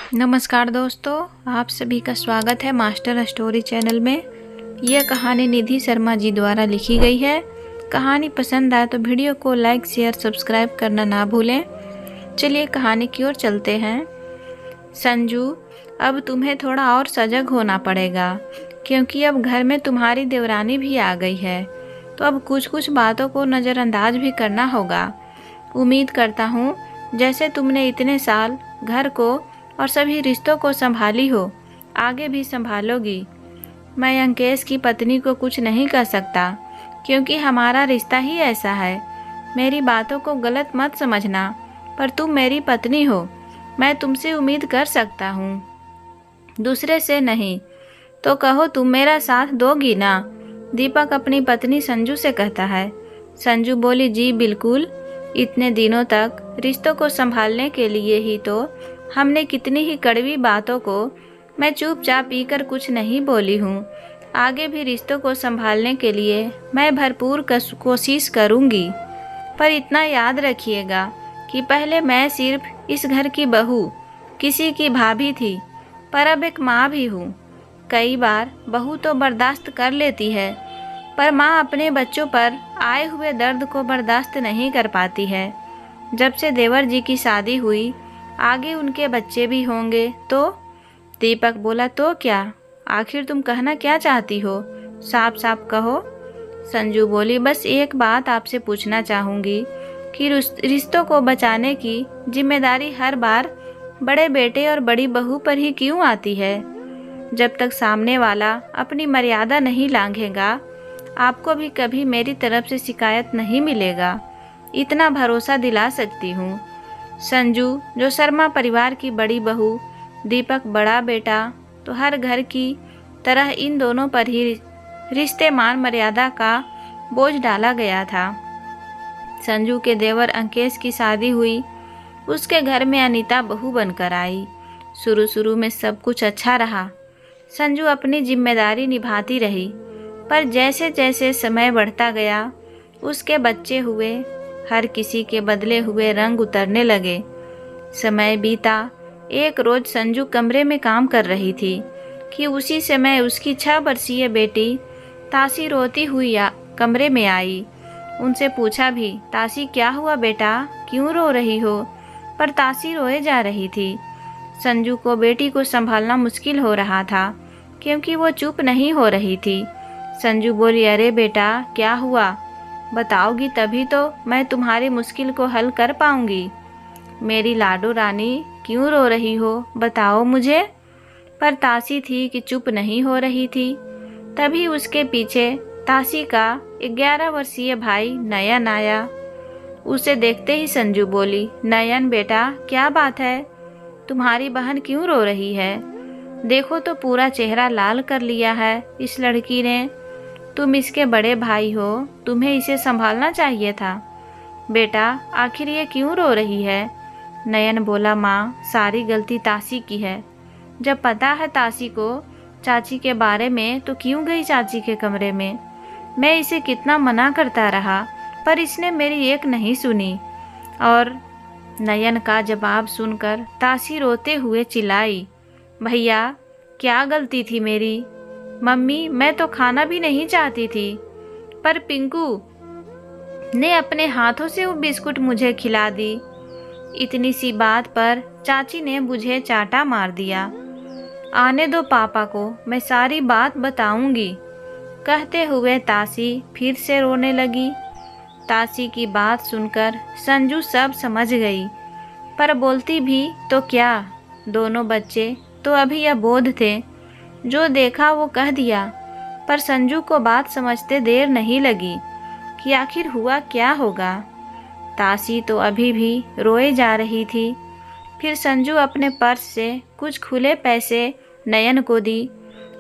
नमस्कार दोस्तों, आप सभी का स्वागत है मास्टर स्टोरी चैनल में। यह कहानी निधि शर्मा जी द्वारा लिखी गई है। कहानी पसंद आए तो वीडियो को लाइक, शेयर, सब्सक्राइब करना ना भूलें। चलिए कहानी की ओर चलते हैं। संजू, अब तुम्हें थोड़ा और सजग होना पड़ेगा, क्योंकि अब घर में तुम्हारी देवरानी भी आ गई है, तो अब कुछ कुछ बातों को नज़रअंदाज भी करना होगा। उम्मीद करता हूँ जैसे तुमने इतने साल घर को और सभी रिश्तों को संभाली हो, आगे भी संभालोगी। मैं अंकेश की पत्नी को कुछ नहीं कह सकता, क्योंकि हमारा रिश्ता ही ऐसा है। मेरी बातों को गलत मत समझना, पर तुम मेरी पत्नी हो, मैं तुमसे उम्मीद कर सकता हूँ, दूसरे से नहीं। तो कहो, तुम मेरा साथ दोगी ना? दीपक अपनी पत्नी संजू से कहता है। संजू बोली, जी बिल्कुल। इतने दिनों तक रिश्तों को संभालने के लिए ही तो हमने कितनी ही कड़वी बातों को मैं चुपचाप पीकर कुछ नहीं बोली हूँ। आगे भी रिश्तों को संभालने के लिए मैं भरपूर कोशिश करूँगी। पर इतना याद रखिएगा कि पहले मैं सिर्फ इस घर की बहू, किसी की भाभी थी, पर अब एक माँ भी हूँ। कई बार बहू तो बर्दाश्त कर लेती है, पर माँ अपने बच्चों पर आए हुए दर्द को बर्दाश्त नहीं कर पाती है। जब से देवर जी की शादी हुई, आगे उनके बच्चे भी होंगे तो। दीपक बोला, तो क्या? आखिर तुम कहना क्या चाहती हो? साफ साफ कहो। संजू बोली, बस एक बात आपसे पूछना चाहूँगी कि रिश्तों को बचाने की जिम्मेदारी हर बार बड़े बेटे और बड़ी बहू पर ही क्यों आती है? जब तक सामने वाला अपनी मर्यादा नहीं लांघेगा, आपको भी कभी मेरी तरफ से शिकायत नहीं मिलेगा, इतना भरोसा दिला सकती हूँ। संजू, जो शर्मा परिवार की बड़ी बहू, दीपक बड़ा बेटा, तो हर घर की तरह इन दोनों पर ही रिश्ते मान मर्यादा का बोझ डाला गया था। संजू के देवर अंकेश की शादी हुई, उसके घर में अनीता बहू बनकर आई। शुरू में सब कुछ अच्छा रहा, संजू अपनी जिम्मेदारी निभाती रही, पर जैसे जैसे समय बढ़ता गया, उसके बच्चे हुए, हर किसी के बदले हुए रंग उतरने लगे। समय बीता। एक रोज संजू कमरे में काम कर रही थी कि उसी समय उसकी 6 वर्षीय बेटी तासी रोती हुई कमरे में आई। उनसे पूछा भी, तासी क्या हुआ बेटा, क्यों रो रही हो? पर तासी रोए जा रही थी। संजू को बेटी को संभालना मुश्किल हो रहा था, क्योंकि वो चुप नहीं हो रही थी। संजू बोली, अरे बेटा क्या हुआ? बताओगी तभी तो मैं तुम्हारी मुश्किल को हल कर पाऊंगी। मेरी लाडो रानी, क्यों रो रही हो, बताओ मुझे। पर तासी थी कि चुप नहीं हो रही थी। तभी उसके पीछे तासी का 11 वर्षीय भाई नयन आया। उसे देखते ही संजू बोली, नयन बेटा क्या बात है, तुम्हारी बहन क्यों रो रही है? देखो तो पूरा चेहरा लाल कर लिया है इस लड़की ने। तुम इसके बड़े भाई हो, तुम्हें इसे संभालना चाहिए था। बेटा आखिर ये क्यों रो रही है? नयन बोला, माँ सारी गलती तासी की है। जब पता है तासी को चाची के बारे में, तो क्यों गई चाची के कमरे में? मैं इसे कितना मना करता रहा, पर इसने मेरी एक नहीं सुनी। और नयन का जवाब सुनकर तासी रोते हुए चिल्लाई, भैया क्या गलती थी मेरी? मम्मी मैं तो खाना भी नहीं चाहती थी, पर पिंकू ने अपने हाथों से वो बिस्कुट मुझे खिला दी। इतनी सी बात पर चाची ने मुझे चाटा मार दिया। आने दो पापा को, मैं सारी बात बताऊंगी। कहते हुए तासी फिर से रोने लगी। तासी की बात सुनकर संजू सब समझ गई, पर बोलती भी तो क्या? दोनों बच्चे तो अभी अबोध थे, जो देखा वो कह दिया। पर संजू को बात समझते देर नहीं लगी कि आखिर हुआ क्या होगा। तासी तो अभी भी रोए जा रही थी। फिर संजू अपने पर्स से कुछ खुले पैसे नयन को दी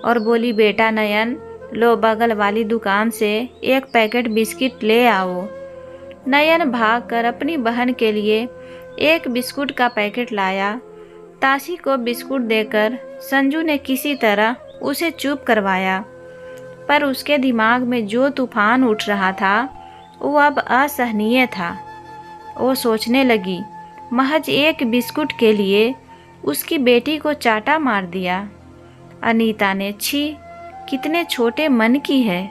और बोली, बेटा नयन लो, बगल वाली दुकान से एक पैकेट बिस्किट ले आओ। नयन भागकर अपनी बहन के लिए एक बिस्कुट का पैकेट लाया। तासी को बिस्कुट देकर संजू ने किसी तरह उसे चुप करवाया, पर उसके दिमाग में जो तूफान उठ रहा था वो अब असहनीय था। वो सोचने लगी, महज एक बिस्कुट के लिए उसकी बेटी को चाटा मार दिया। अनीता ने छी, कितने छोटे मन की है।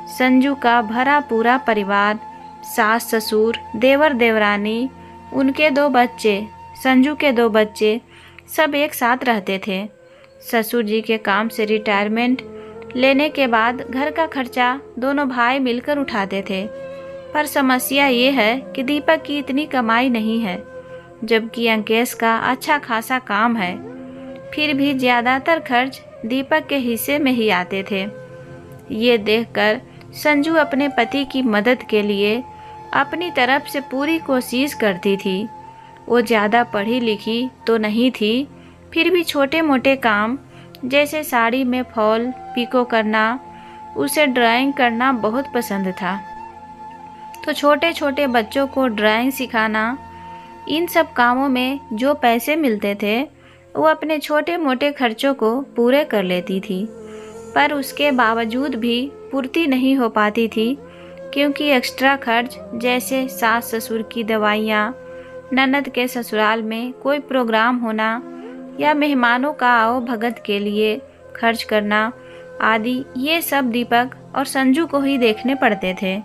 संजू का भरा पूरा परिवार, सास ससुर, देवर देवरानी, उनके 2 बच्चे, संजू के 2 बच्चे, सब एक साथ रहते थे। ससुर जी के काम से रिटायरमेंट लेने के बाद घर का खर्चा दोनों भाई मिलकर उठाते थे। पर समस्या ये है कि दीपक की इतनी कमाई नहीं है, जबकि अंकेश का अच्छा खासा काम है। फिर भी ज़्यादातर खर्च दीपक के हिस्से में ही आते थे। ये देखकर संजू अपने पति की मदद के लिए अपनी तरफ से पूरी कोशिश करती थी। वो ज़्यादा पढ़ी लिखी तो नहीं थी, फिर भी छोटे मोटे काम जैसे साड़ी में फॉल पिको करना, उसे ड्राइंग करना बहुत पसंद था। तो छोटे छोटे बच्चों को ड्राइंग सिखाना, इन सब कामों में जो पैसे मिलते थे वो अपने छोटे मोटे खर्चों को पूरे कर लेती थी। पर उसके बावजूद भी पूर्ति नहीं हो पाती थी, क्योंकि एक्स्ट्रा खर्च जैसे सास ससुर की दवाइयाँ, ननद के ससुराल में कोई प्रोग्राम होना या मेहमानों का आओ भगत के लिए खर्च करना आदि, ये सब दीपक और संजू को ही देखने पड़ते थे।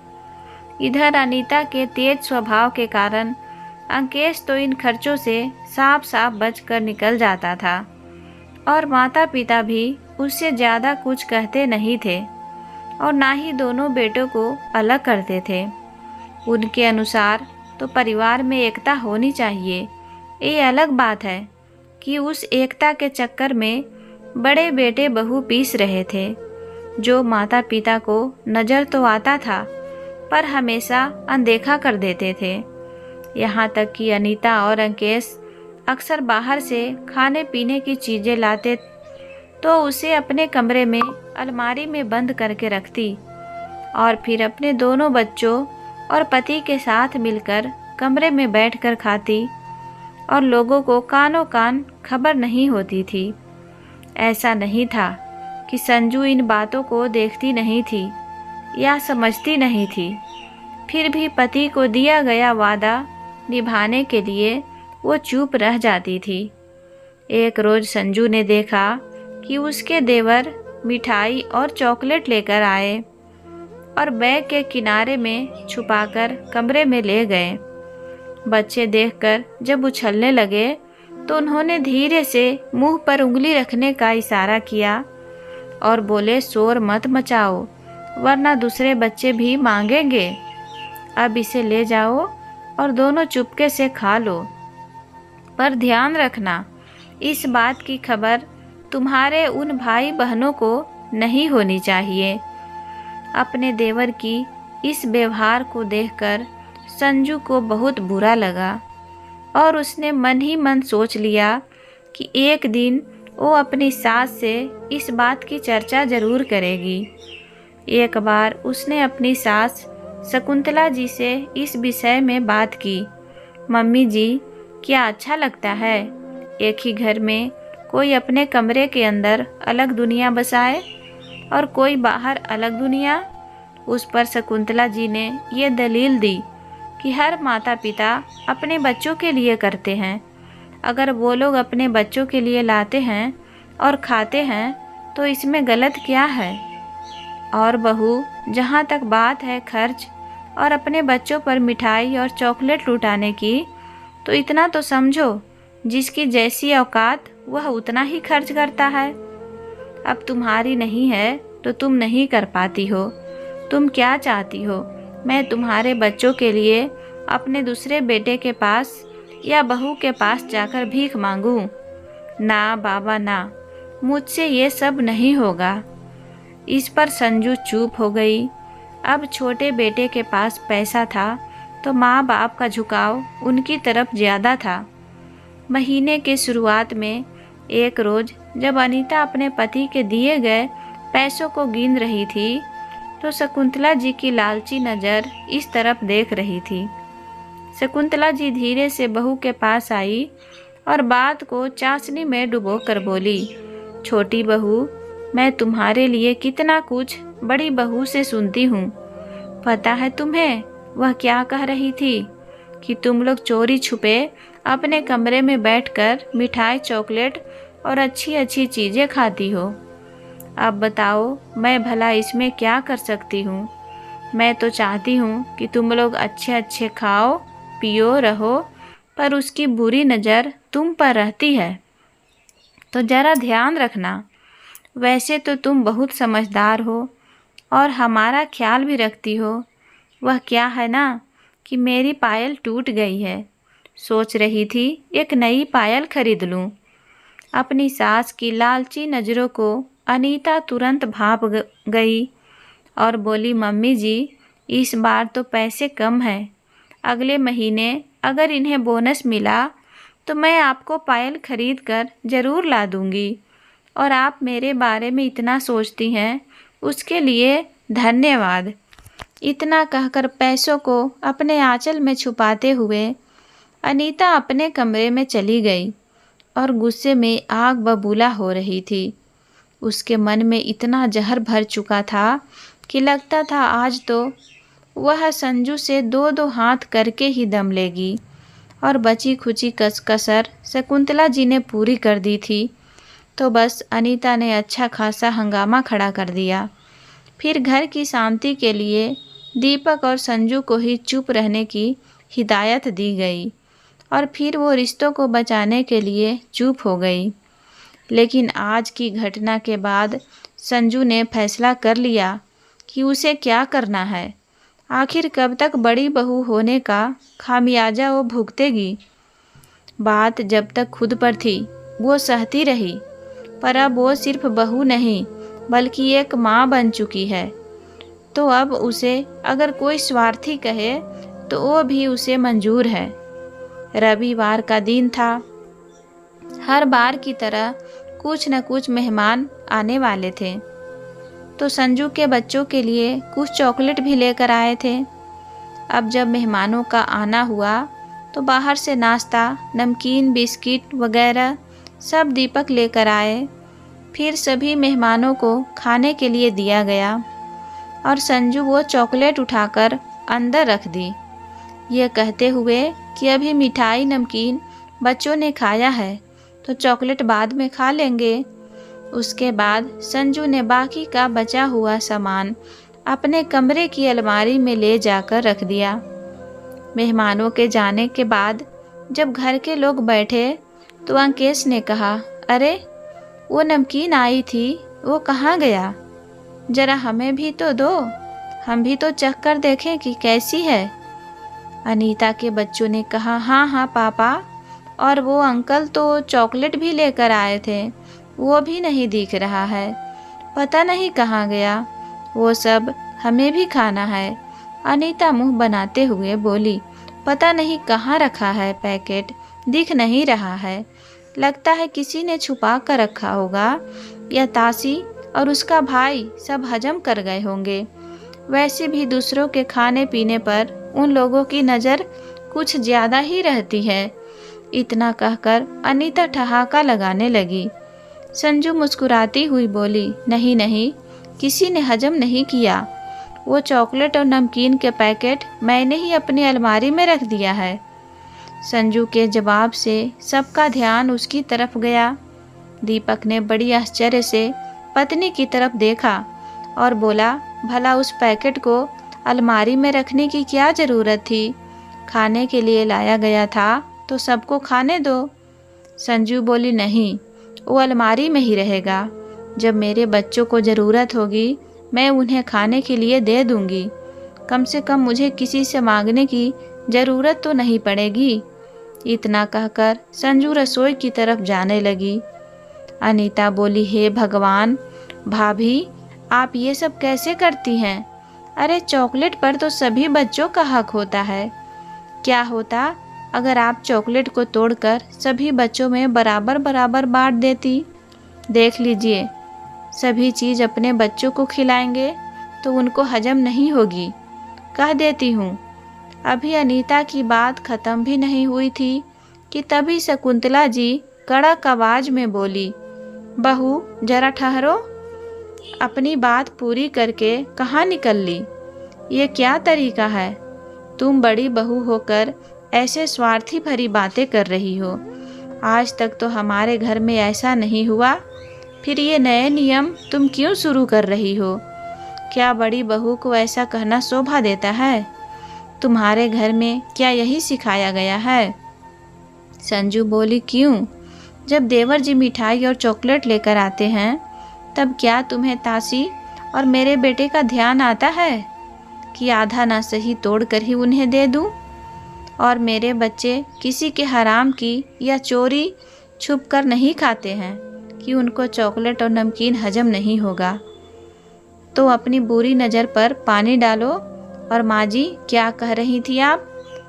इधर अनीता के तेज स्वभाव के कारण अंकेश तो इन खर्चों से साफ साफ बचकर निकल जाता था, और माता पिता भी उससे ज़्यादा कुछ कहते नहीं थे और ना ही दोनों बेटों को अलग करते थे। उनके अनुसार तो परिवार में एकता होनी चाहिए। ये अलग बात है कि उस एकता के चक्कर में बड़े बेटे बहू पीस रहे थे, जो माता पिता को नज़र तो आता था पर हमेशा अनदेखा कर देते थे। यहाँ तक कि अनीता और अंकेश अक्सर बाहर से खाने पीने की चीज़ें लाते तो उसे अपने कमरे में अलमारी में बंद करके रखती, और फिर अपने दोनों बच्चों और पति के साथ मिलकर कमरे में बैठकर खाती, और लोगों को कानों कान खबर नहीं होती थी। ऐसा नहीं था कि संजू इन बातों को देखती नहीं थी या समझती नहीं थी, फिर भी पति को दिया गया वादा निभाने के लिए वो चुप रह जाती थी। एक रोज़ संजू ने देखा कि उसके देवर मिठाई और चॉकलेट लेकर आए और बैग के किनारे में छुपाकर कमरे में ले गए। बच्चे देखकर जब उछलने लगे तो उन्होंने धीरे से मुंह पर उंगली रखने का इशारा किया और बोले, शोर मत मचाओ वरना दूसरे बच्चे भी मांगेंगे। अब इसे ले जाओ और दोनों चुपके से खा लो, पर ध्यान रखना इस बात की खबर तुम्हारे उन भाई बहनों को नहीं होनी चाहिए। अपने देवर की इस व्यवहार को देखकर संजू को बहुत बुरा लगा और उसने मन ही मन सोच लिया कि एक दिन वो अपनी सास से इस बात की चर्चा जरूर करेगी। एक बार उसने अपनी सास शकुंतला जी से इस विषय में बात की। मम्मी जी, क्या अच्छा लगता है एक ही घर में कोई अपने कमरे के अंदर अलग दुनिया बसाए और कोई बाहर अलग दुनिया? उस पर शकुंतला जी ने ये दलील दी कि हर माता पिता अपने बच्चों के लिए करते हैं। अगर वो लोग अपने बच्चों के लिए लाते हैं और खाते हैं तो इसमें गलत क्या है? और बहू, जहाँ तक बात है खर्च और अपने बच्चों पर मिठाई और चॉकलेट लुटाने की, तो इतना तो समझो जिसकी जैसी औकात वह उतना ही खर्च करता है। अब तुम्हारी नहीं है तो तुम नहीं कर पाती हो। तुम क्या चाहती हो, मैं तुम्हारे बच्चों के लिए अपने दूसरे बेटे के पास या बहू के पास जाकर भीख मांगूं? ना बाबा ना, मुझसे ये सब नहीं होगा। इस पर संजू चुप हो गई। अब छोटे बेटे के पास पैसा था तो माँ बाप का झुकाव उनकी तरफ ज़्यादा था। महीने के शुरुआत में एक रोज़ जब अनीता अपने पति के दिए गए पैसों को गिन रही थी तो शकुंतला जी की लालची नज़र इस तरफ देख रही थी। शकुंतला जी धीरे से बहू के पास आई और बात को चाशनी में डुबो कर बोली, छोटी बहू, मैं तुम्हारे लिए कितना कुछ बड़ी बहू से सुनती हूँ। पता है तुम्हें वह क्या कह रही थी? कि तुम लोग चोरी छुपे अपने कमरे में बैठकर मिठाई, चॉकलेट और अच्छी अच्छी चीज़ें खाती हो। अब बताओ मैं भला इसमें क्या कर सकती हूँ। मैं तो चाहती हूँ कि तुम लोग अच्छे अच्छे खाओ पियो रहो, पर उसकी बुरी नज़र तुम पर रहती है, तो ज़रा ध्यान रखना। वैसे तो तुम बहुत समझदार हो और हमारा ख्याल भी रखती हो। वह क्या है ना कि मेरी पायल टूट गई है। सोच रही थी एक नई पायल खरीद लूं। अपनी सास की लालची नज़रों को अनीता तुरंत भाप गई और बोली, मम्मी जी, इस बार तो पैसे कम हैं। अगले महीने अगर इन्हें बोनस मिला तो मैं आपको पायल खरीद कर ज़रूर ला दूंगी। और आप मेरे बारे में इतना सोचती हैं, उसके लिए धन्यवाद। इतना कहकर पैसों को अपने आंचल में छुपाते हुए अनीता अपने कमरे में चली गई और गुस्से में आग बबूला हो रही थी। उसके मन में इतना जहर भर चुका था कि लगता था आज तो वह संजू से दो दो हाथ करके ही दम लेगी। और बची खुची कसर शकुंतला जी ने पूरी कर दी थी, तो बस अनीता ने अच्छा खासा हंगामा खड़ा कर दिया। फिर घर की शांति के लिए दीपक और संजू को ही चुप रहने की हिदायत दी गई और फिर वो रिश्तों को बचाने के लिए चुप हो गई। लेकिन आज की घटना के बाद संजू ने फैसला कर लिया कि उसे क्या करना है। आखिर कब तक बड़ी बहू होने का खामियाजा वो भुगतेगी। बात जब तक खुद पर थी वो सहती रही, पर अब वो सिर्फ बहू नहीं बल्कि एक माँ बन चुकी है। तो अब उसे अगर कोई स्वार्थी कहे तो वो भी उसे मंजूर है। रविवार का दिन था। हर बार की तरह कुछ न कुछ मेहमान आने वाले थे, तो संजू के बच्चों के लिए कुछ चॉकलेट भी लेकर आए थे। अब जब मेहमानों का आना हुआ तो बाहर से नाश्ता, नमकीन, बिस्किट वगैरह सब दीपक लेकर आए। फिर सभी मेहमानों को खाने के लिए दिया गया और संजू वो चॉकलेट उठाकर अंदर रख दी, ये कहते हुए कि अभी मिठाई नमकीन बच्चों ने खाया है तो चॉकलेट बाद में खा लेंगे। उसके बाद संजू ने बाकी का बचा हुआ सामान अपने कमरे की अलमारी में ले जाकर रख दिया। मेहमानों के जाने के बाद जब घर के लोग बैठे तो अंकेश ने कहा, अरे वो नमकीन आई थी, वो कहाँ गया? जरा हमें भी तो दो, हम भी तो चख कर देखें कि कैसी है। अनीता के बच्चों ने कहा, हाँ हाँ पापा, और वो अंकल तो चॉकलेट भी लेकर आए थे, वो भी नहीं दिख रहा है, पता नहीं कहाँ गया। वो सब हमें भी खाना है। अनीता मुंह बनाते हुए बोली, पता नहीं कहाँ रखा है पैकेट, दिख नहीं रहा है, लगता है किसी ने छुपा कर रखा होगा या तासी और उसका भाई सब हजम कर गए होंगे। वैसे भी दूसरों के खाने पीने पर उन लोगों की नज़र कुछ ज़्यादा ही रहती है। इतना कहकर अनीता ठहाका लगाने लगी। संजू मुस्कुराती हुई बोली, नहीं नहीं, किसी ने हजम नहीं किया, वो चॉकलेट और नमकीन के पैकेट मैंने ही अपनी अलमारी में रख दिया है। संजू के जवाब से सबका ध्यान उसकी तरफ गया। दीपक ने बड़ी आश्चर्य से पत्नी की तरफ देखा और बोला, भला उस पैकेट को अलमारी में रखने की क्या ज़रूरत थी? खाने के लिए लाया गया था तो सबको खाने दो। संजू बोली, नहीं, वो अलमारी में ही रहेगा। जब मेरे बच्चों को ज़रूरत होगी मैं उन्हें खाने के लिए दे दूंगी। कम से कम मुझे किसी से मांगने की ज़रूरत तो नहीं पड़ेगी। इतना कहकर संजू रसोई की तरफ जाने लगी। अनीता बोली, हे भगवान, भाभी आप ये सब कैसे करती हैं? अरे चॉकलेट पर तो सभी बच्चों का हक होता है। क्या होता अगर आप चॉकलेट को तोड़कर सभी बच्चों में बराबर बराबर बांट देती? देख लीजिए, सभी चीज़ अपने बच्चों को खिलाएंगे तो उनको हजम नहीं होगी। कह देती हूँ। अभी अनीता की बात खत्म भी नहीं हुई थी कि तभी शकुंतला जी कड़क आवाज में बोली, बहू जरा ठहरो। अपनी बात पूरी करके कहाँ निकल ली? ये क्या तरीका है? तुम बड़ी बहू होकर ऐसे स्वार्थी भरी बातें कर रही हो? आज तक तो हमारे घर में ऐसा नहीं हुआ, फिर ये नए नियम तुम क्यों शुरू कर रही हो? क्या बड़ी बहू को ऐसा कहना शोभा देता है? तुम्हारे घर में क्या यही सिखाया गया है? संजू बोली, क्यों? जब देवर जी मिठाई और चॉकलेट लेकर आते हैं तब क्या तुम्हें तासी और मेरे बेटे का ध्यान आता है कि आधा ना सही तोड़ कर ही उन्हें दे दूं? और मेरे बच्चे किसी के हराम की या चोरी छुप कर नहीं खाते हैं कि उनको चॉकलेट और नमकीन हजम नहीं होगा। तो अपनी बुरी नज़र पर पानी डालो। और माँ जी, क्या कह रही थी आप?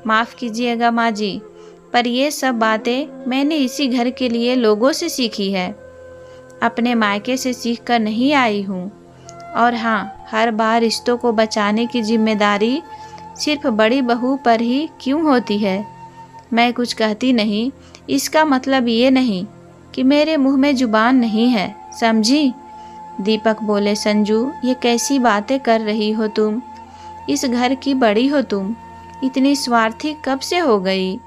माफ़ कीजिएगा माँ जी, पर ये सब बातें मैंने इसी घर के लिए लोगों से सीखी है, अपने मायके से सीख कर नहीं आई हूँ। और हाँ, हर बार रिश्तों को बचाने की जिम्मेदारी सिर्फ बड़ी बहू पर ही क्यों होती है? मैं कुछ कहती नहीं, इसका मतलब ये नहीं कि मेरे मुंह में जुबान नहीं है, समझी? दीपक बोले, संजू, ये कैसी बातें कर रही हो तुम? इस घर की बड़ी हो तुम, इतनी स्वार्थी कब से हो गई?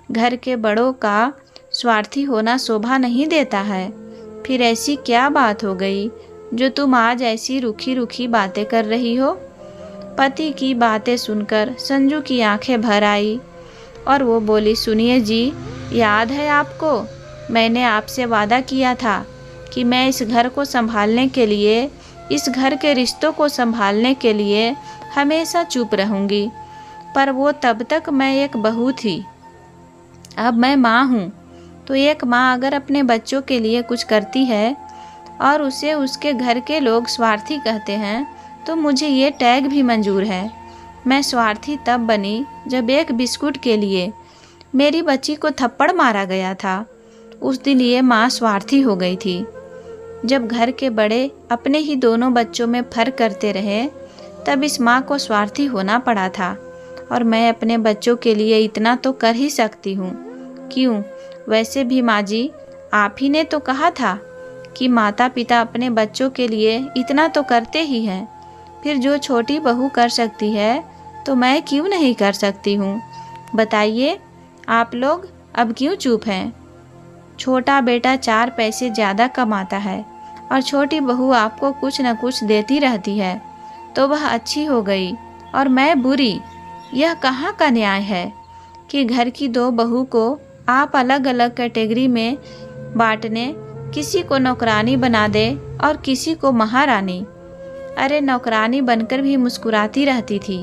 घर के बड़ों का स्वार्थी होना शोभा नहीं देता है। फिर ऐसी क्या बात हो गई जो तुम आज ऐसी रूखी रूखी बातें कर रही हो? पति की बातें सुनकर संजू की आंखें भर आई और वो बोली, सुनिए जी, याद है आपको, मैंने आपसे वादा किया था कि मैं इस घर को संभालने के लिए, इस घर के रिश्तों को संभालने के लिए हमेशा चुप रहूंगी। पर वो तब तक मैं एक बहू थी, अब मैं माँ हूँ। तो एक माँ अगर अपने बच्चों के लिए कुछ करती है और उसे उसके घर के लोग स्वार्थी कहते हैं तो मुझे ये टैग भी मंजूर है। मैं स्वार्थी तब बनी जब एक बिस्कुट के लिए मेरी बच्ची को थप्पड़ मारा गया था। उस दिन ये माँ स्वार्थी हो गई थी। जब घर के बड़े अपने ही दोनों बच्चों में फर्क करते रहे तब इस माँ को स्वार्थी होना पड़ा था। और मैं अपने बच्चों के लिए इतना तो कर ही सकती हूँ। क्यों? वैसे भी माँ जी, आप ही ने तो कहा था कि माता पिता अपने बच्चों के लिए इतना तो करते ही हैं। फिर जो छोटी बहू कर सकती है तो मैं क्यों नहीं कर सकती हूँ? बताइए, आप लोग अब क्यों चुप हैं? छोटा बेटा 4 पैसे ज़्यादा कमाता है और छोटी बहू आपको कुछ न कुछ देती रहती है तो वह अच्छी हो गई और मैं बुरी। यह कहाँ का न्याय है कि घर की 2 बहू को आप अलग अलग कैटेगरी में बांटने, किसी को नौकरानी बना दे और किसी को महारानी। अरे नौकरानी बनकर भी मुस्कुराती रहती थी।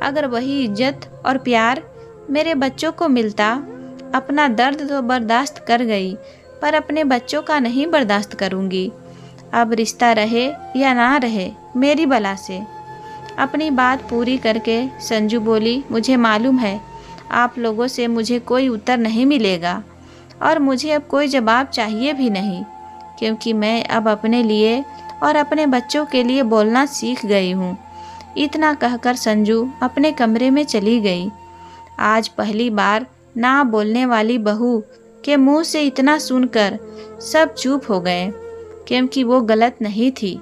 अगर वही इज्जत और प्यार मेरे बच्चों को मिलता। अपना दर्द तो बर्दाश्त कर गई पर अपने बच्चों का नहीं बर्दाश्त करूँगी। अब रिश्ता रहे या ना रहे, मेरी बला से। अपनी बात पूरी करके संजू बोली, मुझे मालूम है आप लोगों से मुझे कोई उत्तर नहीं मिलेगा और मुझे अब कोई जवाब चाहिए भी नहीं, क्योंकि मैं अब अपने लिए और अपने बच्चों के लिए बोलना सीख गई हूँ। इतना कहकर संजू अपने कमरे में चली गई। आज पहली बार ना बोलने वाली बहू के मुंह से इतना सुनकर सब चुप हो गए, क्योंकि वो गलत नहीं थी।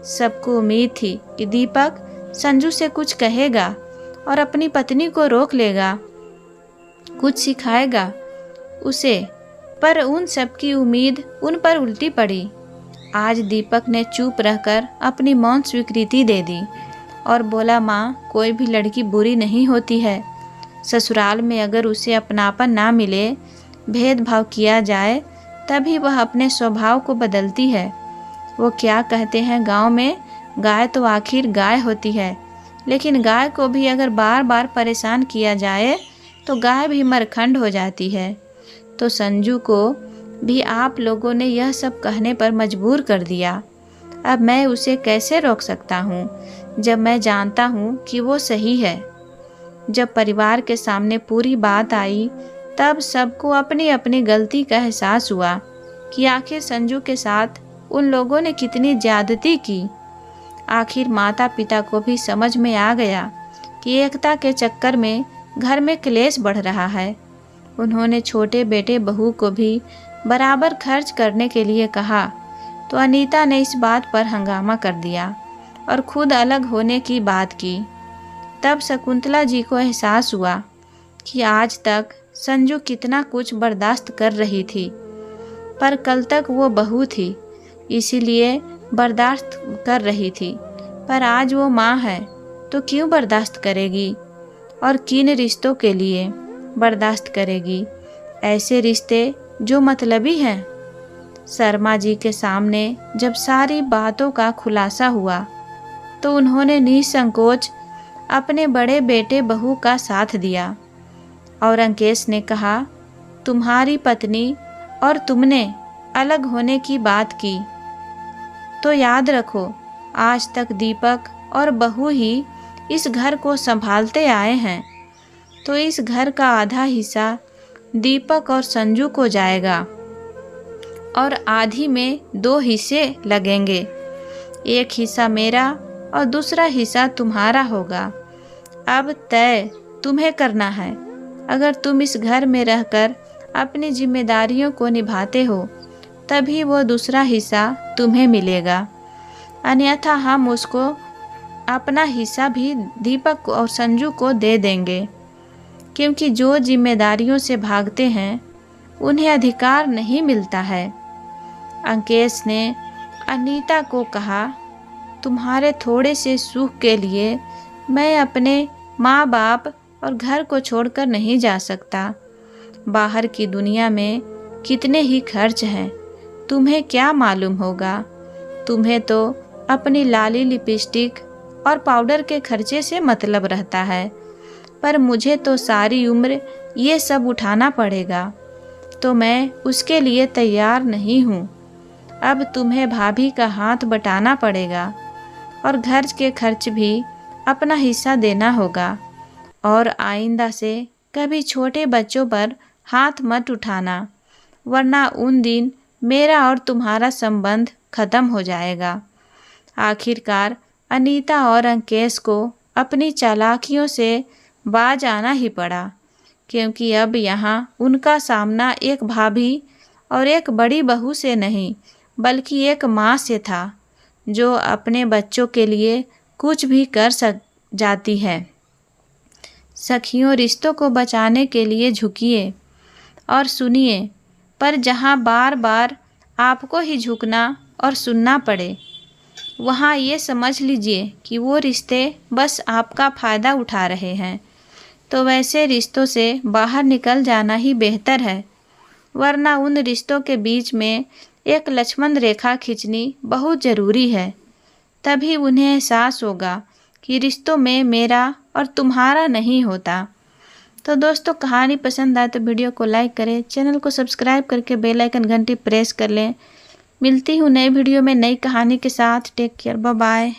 सबको उम्मीद थी कि दीपक संजू से कुछ कहेगा और अपनी पत्नी को रोक लेगा, कुछ सिखाएगा उसे, पर उन सबकी उम्मीद उन पर उल्टी पड़ी। आज दीपक ने चुप रहकर अपनी मौन स्वीकृति दे दी और बोला, माँ, कोई भी लड़की बुरी नहीं होती है। ससुराल में अगर उसे अपनापन ना मिले, भेदभाव किया जाए, तभी वह अपने स्वभाव को बदलती है। वो क्या कहते हैं गांव में, गाय तो आखिर गाय होती है, लेकिन गाय को भी अगर बार बार परेशान किया जाए तो गाय भी मरखंड हो जाती है। तो संजू को भी आप लोगों ने यह सब कहने पर मजबूर कर दिया। अब मैं उसे कैसे रोक सकता हूँ जब मैं जानता हूँ कि वो सही है। जब परिवार के सामने पूरी बात आई तब सबको अपनी अपनी गलती का एहसास हुआ कि आखिर संजू के साथ उन लोगों ने कितनी ज्यादती की। आखिर माता पिता को भी समझ में आ गया कि एकता के चक्कर में घर में क्लेश बढ़ रहा है। उन्होंने छोटे बेटे बहू को भी बराबर खर्च करने के लिए कहा तो अनीता ने इस बात पर हंगामा कर दिया और खुद अलग होने की बात की। तब शकुंतला जी को एहसास हुआ कि आज तक संजू कितना कुछ बर्दाश्त कर रही थी, पर कल तक वो बहू थी इसीलिए बर्दाश्त कर रही थी, पर आज वो माँ है तो क्यों बर्दाश्त करेगी और किन रिश्तों के लिए बर्दाश्त करेगी? ऐसे रिश्ते जो मतलबी हैं। शर्मा जी के सामने जब सारी बातों का खुलासा हुआ तो उन्होंने निसंकोच अपने बड़े बेटे बहू का साथ दिया और अंकेश ने कहा, तुम्हारी पत्नी और तुमने अलग होने की बात की तो याद रखो, आज तक दीपक और बहू ही इस घर को संभालते आए हैं, तो इस घर का आधा हिस्सा दीपक और संजू को जाएगा और आधी में 2 हिस्से लगेंगे। एक हिस्सा मेरा और दूसरा हिस्सा तुम्हारा होगा। अब तय तुम्हें करना है। अगर तुम इस घर में रहकर अपनी जिम्मेदारियों को निभाते हो तभी वो दूसरा हिस्सा तुम्हें मिलेगा, अन्यथा हम उसको अपना हिस्सा भी दीपक और संजू को दे देंगे, क्योंकि जो जिम्मेदारियों से भागते हैं उन्हें अधिकार नहीं मिलता है। अंकेश ने अनीता को कहा, तुम्हारे थोड़े से सुख के लिए मैं अपने माँ बाप और घर को छोड़कर नहीं जा सकता। बाहर की दुनिया में कितने ही खर्च हैं, तुम्हें क्या मालूम होगा। तुम्हें तो अपनी लाली लिपस्टिक और पाउडर के खर्चे से मतलब रहता है, पर मुझे तो सारी उम्र ये सब उठाना पड़ेगा, तो मैं उसके लिए तैयार नहीं हूँ। अब तुम्हें भाभी का हाथ बटाना पड़ेगा और घर के खर्च भी अपना हिस्सा देना होगा, और आइंदा से कभी छोटे बच्चों पर हाथ मत उठाना, वरना उन दिन मेरा और तुम्हारा संबंध खत्म हो जाएगा। आखिरकार अनीता और अंकेश को अपनी चालाकियों से बाज आना ही पड़ा, क्योंकि अब यहाँ उनका सामना एक भाभी और एक बड़ी बहू से नहीं बल्कि एक माँ से था, जो अपने बच्चों के लिए कुछ भी कर जाती है। सखियों, रिश्तों को बचाने के लिए झुकिए और सुनिए, पर जहाँ बार बार आपको ही झुकना और सुनना पड़े, वहाँ ये समझ लीजिए कि वो रिश्ते बस आपका फ़ायदा उठा रहे हैं। तो वैसे रिश्तों से बाहर निकल जाना ही बेहतर है, वरना उन रिश्तों के बीच में एक लक्ष्मण रेखा खींचनी बहुत ज़रूरी है। तभी उन्हें एहसास होगा कि रिश्तों में मेरा और तुम्हारा नहीं होता। तो दोस्तों, कहानी पसंद आए तो वीडियो को लाइक करें, चैनल को सब्सक्राइब करके बेल आइकन घंटी प्रेस कर लें। मिलती हूँ नए वीडियो में नई कहानी के साथ। Take care, bye bye.